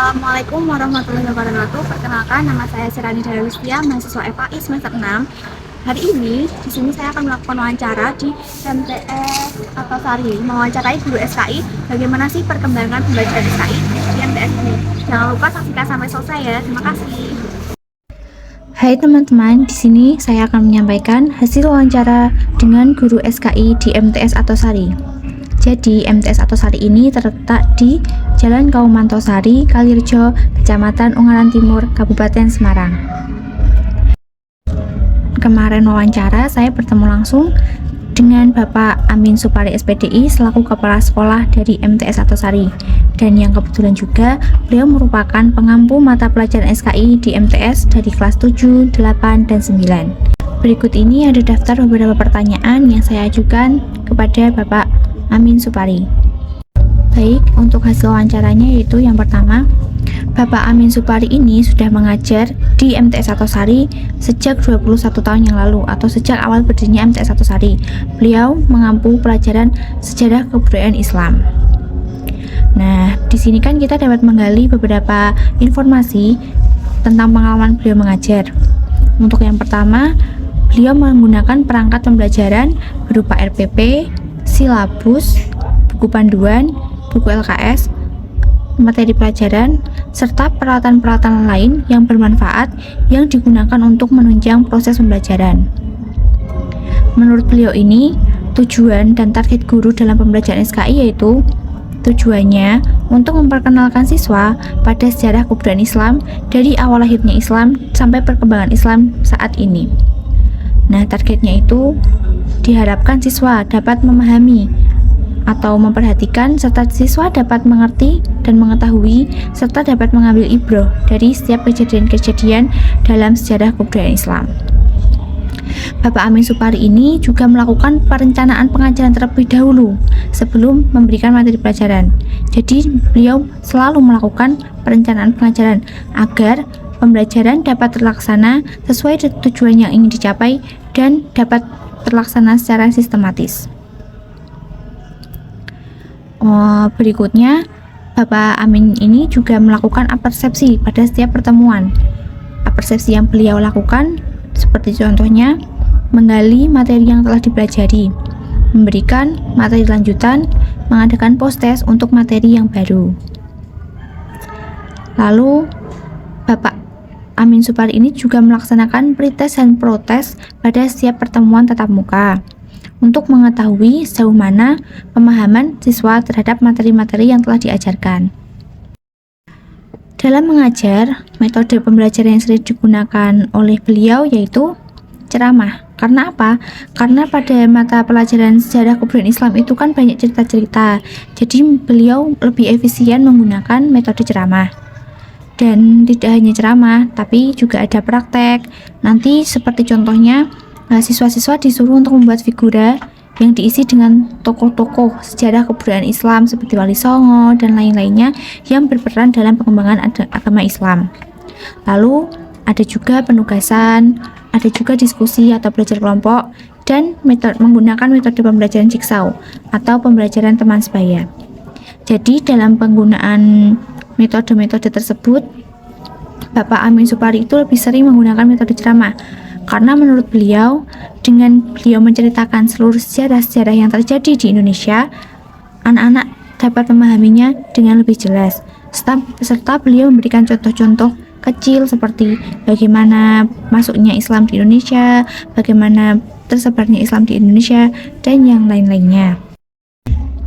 Assalamualaikum warahmatullahi wabarakatuh. Perkenalkan, nama saya Sirani Dayawistia, mahasiswa FAI semester 6. Hari ini di sini saya akan melakukan wawancara di MTS atau Sari, mewawancarai guru SKI bagaimana sih perkembangan pembelajaran SKI di MTS ini. Jangan lupa saksikan sampai selesai ya. Terima kasih. Hai teman-teman, di sini saya akan menyampaikan hasil wawancara dengan guru SKI di MTS atau Sari. Jadi, MTS atau Sari ini terletak di Jalan Kaumantosari, Kalirejo, Kecamatan Ungaran Timur, Kabupaten Semarang. Kemarin wawancara, saya bertemu langsung dengan Bapak Amin Supari SPDI selaku Kepala Sekolah dari MTS atau Sari. Dan yang kebetulan juga, beliau merupakan pengampu mata pelajaran SKI di MTS dari kelas 7, 8, dan 9. Berikut ini ada daftar beberapa pertanyaan yang saya ajukan kepada Bapak Amin Supari. Baik, untuk hasil wawancaranya yaitu yang pertama, Bapak Amin Supari ini sudah mengajar di MTS atau Sari sejak 21 tahun yang lalu atau sejak awal berdirinya MTS atau Sari. Beliau mengampu pelajaran sejarah kebudayaan Islam. Nah, di sini kan kita dapat menggali beberapa informasi tentang pengalaman beliau mengajar. Untuk yang pertama, beliau menggunakan perangkat pembelajaran berupa RPP, silabus, buku panduan, buku LKS, materi pelajaran, serta peralatan-peralatan lain yang bermanfaat yang digunakan untuk menunjang proses pembelajaran. Menurut beliau ini, tujuan dan target guru dalam pembelajaran SKI yaitu tujuannya untuk memperkenalkan siswa pada sejarah kebudayaan Islam dari awal lahirnya Islam sampai perkembangan Islam saat ini. Nah, targetnya itu diharapkan siswa dapat memahami atau memperhatikan serta siswa dapat mengerti dan mengetahui serta dapat mengambil ibroh dari setiap kejadian-kejadian dalam sejarah kebudayaan Islam. Bapak Amin Supari ini juga melakukan perencanaan pengajaran terlebih dahulu sebelum memberikan materi pelajaran. Jadi beliau selalu melakukan perencanaan pengajaran agar pembelajaran dapat terlaksana sesuai tujuan yang ingin dicapai dan dapat terlaksana secara sistematis. Berikutnya, Bapak Amin ini juga melakukan apersepsi pada setiap pertemuan. Apersepsi yang beliau lakukan seperti contohnya menggali materi yang telah dipelajari, memberikan materi lanjutan, mengadakan post-test untuk materi yang baru. Lalu, Bapak Amin Supari ini juga melaksanakan pretest dan protest pada setiap pertemuan tatap muka untuk mengetahui sejauh mana pemahaman siswa terhadap materi-materi yang telah diajarkan. Dalam mengajar, metode pembelajaran yang sering digunakan oleh beliau yaitu ceramah. Karena apa? Karena pada mata pelajaran sejarah kebudayaan Islam itu kan banyak cerita-cerita. Jadi beliau lebih efisien menggunakan metode ceramah. Dan tidak hanya ceramah, tapi juga ada praktek. Nanti seperti contohnya, siswa-siswa disuruh untuk membuat figura yang diisi dengan tokoh-tokoh sejarah kebudayaan Islam seperti Wali Songo dan lain-lainnya yang berperan dalam pengembangan agama Islam. Lalu ada juga penugasan, ada juga diskusi atau belajar kelompok, dan menggunakan metode pembelajaran jigsaw atau pembelajaran teman sebaya. Jadi dalam penggunaan metode-metode tersebut, Bapak Amin Supari itu lebih sering menggunakan metode ceramah. Karena menurut beliau, dengan beliau menceritakan seluruh sejarah-sejarah yang terjadi di Indonesia, anak-anak dapat memahaminya dengan lebih jelas. Serta beliau memberikan contoh-contoh kecil seperti bagaimana masuknya Islam di Indonesia, bagaimana tersebarnya Islam di Indonesia, dan yang lain-lainnya.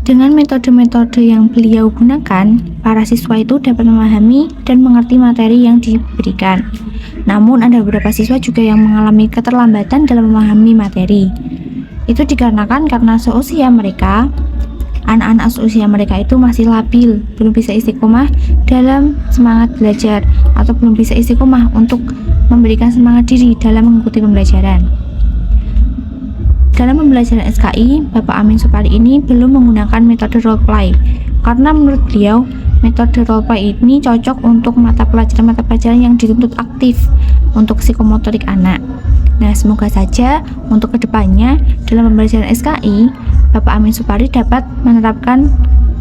Dengan metode-metode yang beliau gunakan, para siswa itu dapat memahami dan mengerti materi yang diberikan. Namun ada beberapa siswa juga yang mengalami keterlambatan dalam memahami materi. Itu dikarenakan karena seusia mereka, anak-anak seusia mereka itu masih labil, belum bisa istiqomah dalam semangat belajar atau belum bisa istiqomah untuk memberikan semangat diri dalam mengikuti pembelajaran. Dalam pembelajaran SKI, Bapak Amin Supari ini belum menggunakan metode role play karena menurut beliau metode role play ini cocok untuk mata pelajaran yang dituntut aktif untuk psikomotorik anak. Nah, semoga saja untuk kedepannya dalam pembelajaran SKI, Bapak Amin Supari dapat menerapkan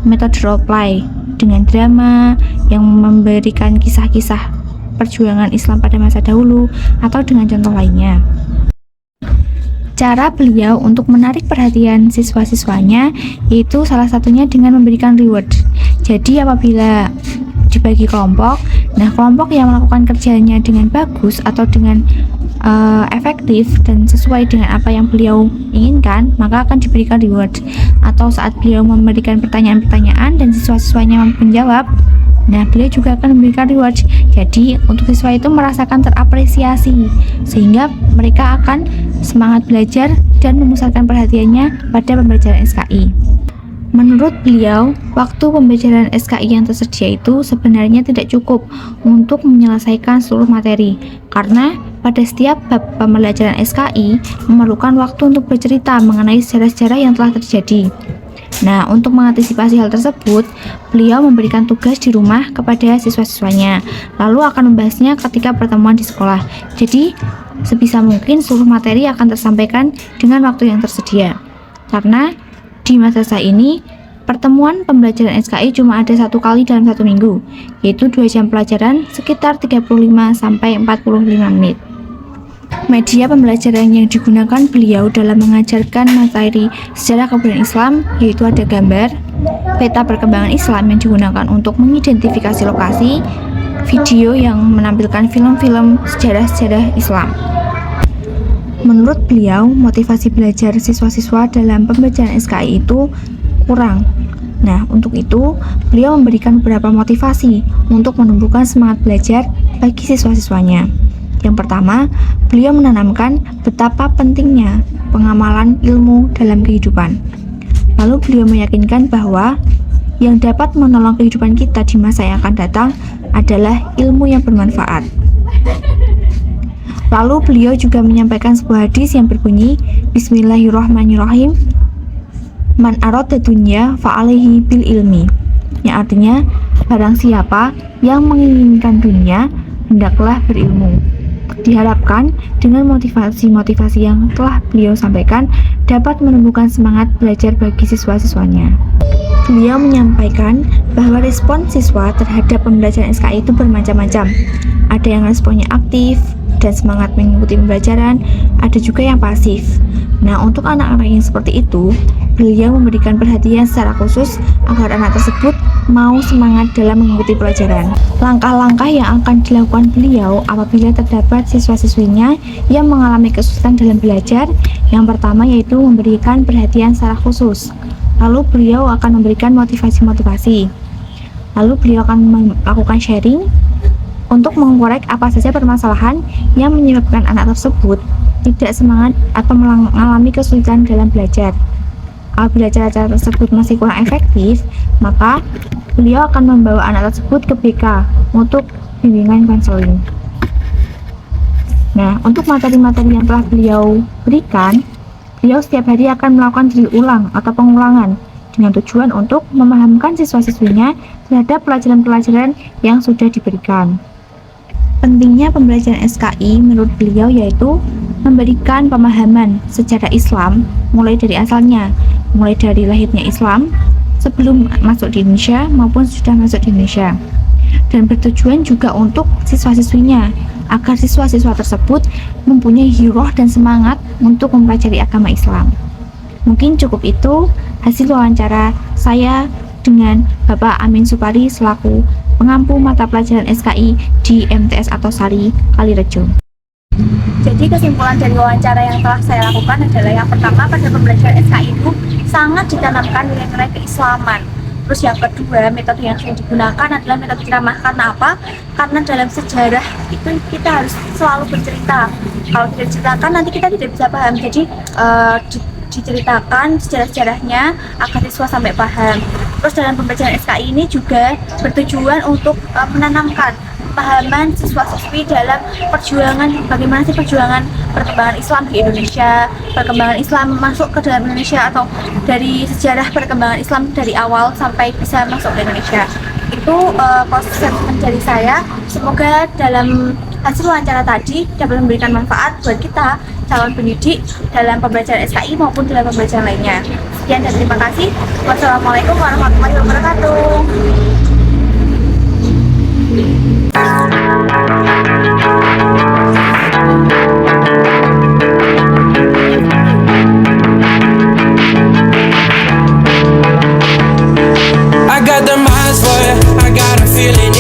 metode role play dengan drama yang memberikan kisah-kisah perjuangan Islam pada masa dahulu atau dengan contoh lainnya. Cara beliau untuk menarik perhatian siswa-siswanya yaitu salah satunya dengan memberikan reward. Jadi apabila dibagi kelompok, nah kelompok yang melakukan kerjanya dengan bagus atau dengan efektif dan sesuai dengan apa yang beliau inginkan, maka akan diberikan reward. Atau saat beliau memberikan pertanyaan-pertanyaan dan siswa-siswanya menjawab, nah beliau juga akan memberikan reward. Jadi untuk siswa itu merasakan terapresiasi sehingga mereka akan semangat belajar dan memusatkan perhatiannya pada pembelajaran SKI. Menurut beliau, waktu pembelajaran SKI yang tersedia itu sebenarnya tidak cukup untuk menyelesaikan seluruh materi, karena pada setiap bab pembelajaran SKI memerlukan waktu untuk bercerita mengenai sejarah-sejarah yang telah terjadi. Nah, untuk mengantisipasi hal tersebut, beliau memberikan tugas di rumah kepada siswa-siswanya, lalu akan membahasnya ketika pertemuan di sekolah. Jadi, sebisa mungkin seluruh materi akan tersampaikan dengan waktu yang tersedia. Karena di madrasah ini, pertemuan pembelajaran SKI cuma ada 1 kali dalam 1 minggu, yaitu 2 jam pelajaran sekitar 35-45 menit. Media pembelajaran yang digunakan beliau dalam mengajarkan materi sejarah kebudayaan Islam yaitu ada gambar, peta perkembangan Islam yang digunakan untuk mengidentifikasi lokasi, video yang menampilkan film-film sejarah-sejarah Islam. Menurut beliau, motivasi belajar siswa-siswa dalam pembelajaran SKI itu kurang. Nah, untuk itu, beliau memberikan beberapa motivasi untuk menumbuhkan semangat belajar bagi siswa-siswanya. Yang pertama, beliau menanamkan betapa pentingnya pengamalan ilmu dalam kehidupan. Lalu beliau meyakinkan bahwa yang dapat menolong kehidupan kita di masa yang akan datang adalah ilmu yang bermanfaat. Lalu beliau juga menyampaikan sebuah hadis yang berbunyi, Bismillahirrahmanirrahim, Man arada dunya fa'alaihi bil ilmi, yang artinya barang siapa yang menginginkan dunia hendaklah berilmu. Diharapkan dengan motivasi-motivasi yang telah beliau sampaikan dapat menumbuhkan semangat belajar bagi siswa-siswanya. Beliau menyampaikan bahwa respon siswa terhadap pembelajaran SKI itu bermacam-macam. Ada yang responnya aktif dan semangat mengikuti pembelajaran, ada juga yang pasif. Nah, untuk anak-anak yang seperti itu, beliau memberikan perhatian secara khusus agar anak tersebut mau semangat dalam mengikuti pelajaran. Langkah-langkah yang akan dilakukan beliau apabila terdapat siswa-siswinya yang mengalami kesulitan dalam belajar, yang pertama yaitu memberikan perhatian secara khusus. Lalu beliau akan memberikan motivasi-motivasi. Lalu beliau akan melakukan sharing untuk mengkorek apa saja permasalahan yang menyebabkan anak tersebut tidak semangat atau mengalami kesulitan dalam belajar. Apabila cara-cara tersebut masih kurang efektif, maka beliau akan membawa anak tersebut ke BK untuk bimbingan konseling. Nah, untuk materi-materi yang telah beliau berikan, beliau setiap hari akan melakukan drill ulang atau pengulangan dengan tujuan untuk memahamkan siswa-siswinya terhadap pelajaran-pelajaran yang sudah diberikan. Pentingnya pembelajaran SKI menurut beliau yaitu memberikan pemahaman sejarah Islam mulai dari asalnya, mulai dari lahirnya Islam sebelum masuk di Indonesia maupun sudah masuk di Indonesia, dan bertujuan juga untuk siswa-siswinya agar siswa-siswa tersebut mempunyai hiroh dan semangat untuk mempelajari agama Islam. Mungkin cukup itu hasil wawancara saya dengan Bapak Amin Supari selaku pengampu mata pelajaran SKI di MTS Atosari, Kalirejo. Jadi kesimpulan dari wawancara yang telah saya lakukan adalah yang pertama, pada pembelajaran SKI itu sangat ditanamkan nilai-nilai keislaman. Terus yang kedua, metode yang sering digunakan adalah metode ceramah. Karena apa? Karena dalam sejarah itu kita harus selalu bercerita. Kalau tidak diceritakan nanti kita tidak bisa paham. Jadi diceritakan sejarah-sejarahnya agar siswa sampai paham. Terus dalam pembelajaran SKI ini juga bertujuan untuk menanamkan pemahaman siswa-siswi dalam perjuangan, bagaimana sih perjuangan perkembangan Islam di Indonesia, perkembangan Islam masuk ke dalam Indonesia, atau dari sejarah perkembangan Islam dari awal sampai bisa masuk ke Indonesia. Itu konsep dari saya. Semoga dalam hasil wawancara tadi dapat memberikan manfaat buat kita calon pendidik dalam pembelajaran SKI maupun dalam pembelajaran lainnya. Sekian dan terima kasih. Wassalamualaikum warahmatullahi wabarakatuh. got the miles for you. I got a feeling